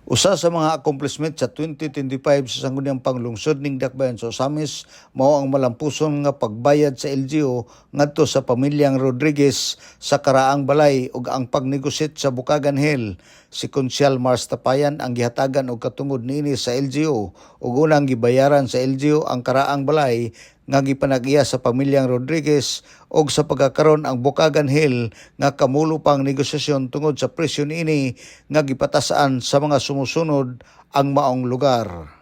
Usa sa mga accomplishment sa 2025 sa sangguniang panglungsod ning Dakbayan sa Osamis mao ang malampuson nga pagbayad sa LGU ngadto sa pamilyang Rodriguez sa karaang balay ug ang pagnegosyate sa Bukagan Hill. Si Konsyal Mars Tapayan ang gihatagan og katungod niini sa LGU ug unang gibayaran sa LGU ang karaang balay nga gipanag-iya sa pamilyang Rodriguez og sa pagkakaron ang Bukagan Hill nga kamulo pang negosasyon tungod sa presyo niini nga gipatasan sa mga sumusunod ang maong lugar.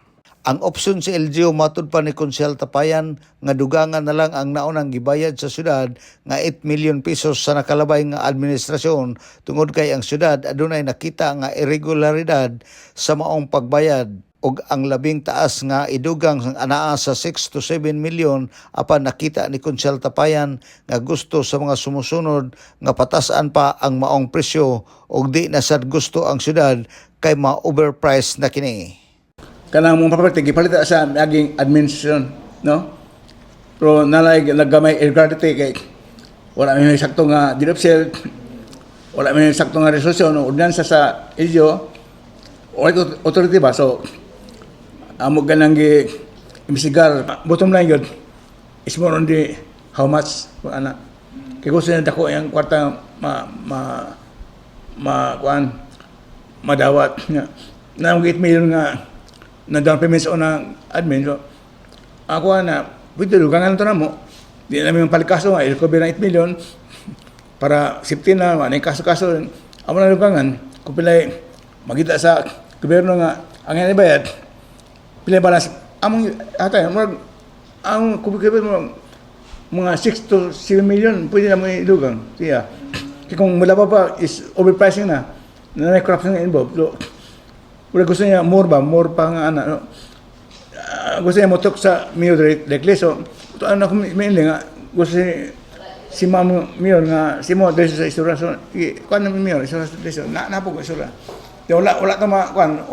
Ang opsyon sa LGU matud pa ni Konsyal Tapayan nga dugangan na lang ang naunang gibayad sa syudad nga 8 million pesos sa nakalabay nga administrasyon tungod kay ang syudad adunay nakita nga irregularidad sa maong pagbayad ug ang labing taas nga idugang anaa sa 6 to 7 million apan nakita ni Konsyal Tapayan nga gusto sa mga sumusunod nga patasan pa ang maong presyo ug di na sad gusto ang syudad kay ma-overpriced na kini. Kanang mong property gipalita sa naging administration, no? Pero nalay naggamay irregularity kay wala may sakto nga dinopsel, wala may sakto nga resolusyon o ordinansa sa LGU o authority ba. So amo ganang gi-imbestigar. Bottom line yun is more on the how much ana. Kaya gusto na dako yung kwarta madawat nga. Na 8 million nga na down payments on ang admin. So ako na, pwede lugangan ito na mo. Di namin yung palikaso nga, i-recover ng 8 million para safety na, ano yung kaso-kaso. Amo na lugangan, kung pilay magita sa gobyerno nga, ang bayad pilay balas, among atay, ang kubikibit mo, mga 6 to 7 million, pwede na mo ilugang. Siya. Kaya kung wala pa is overpricing na may corruption na involved. So, wala gusto niya more pa nga no? Gusto niya motok sa mayor directly. So, ito ano ko mainly nga, gusto si Ma'am Mayor nga, si Mo, dahil sa isura. So, kuhan namin Mayor, isura sa isura. Napo ko isura. Wala ito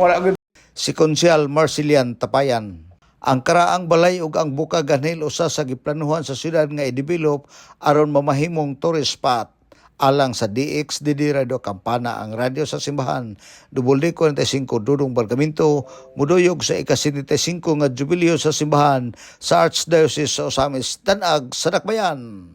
wala Si Konsyal Marcelian Tapayan. Ang karaang balay ug ang Bukagan Hill usa sa giplanuhan sa syudad nga i-develop aron mamahimong tourist spot. Alang sa DXDD Radio Campana ang radyo sa simbahan, WD45 Dudong Bargamento, muduyog sa ika-75 nga jubileo sa simbahan sa Archdiocese sa Osamis, Danag sa Dakbayan.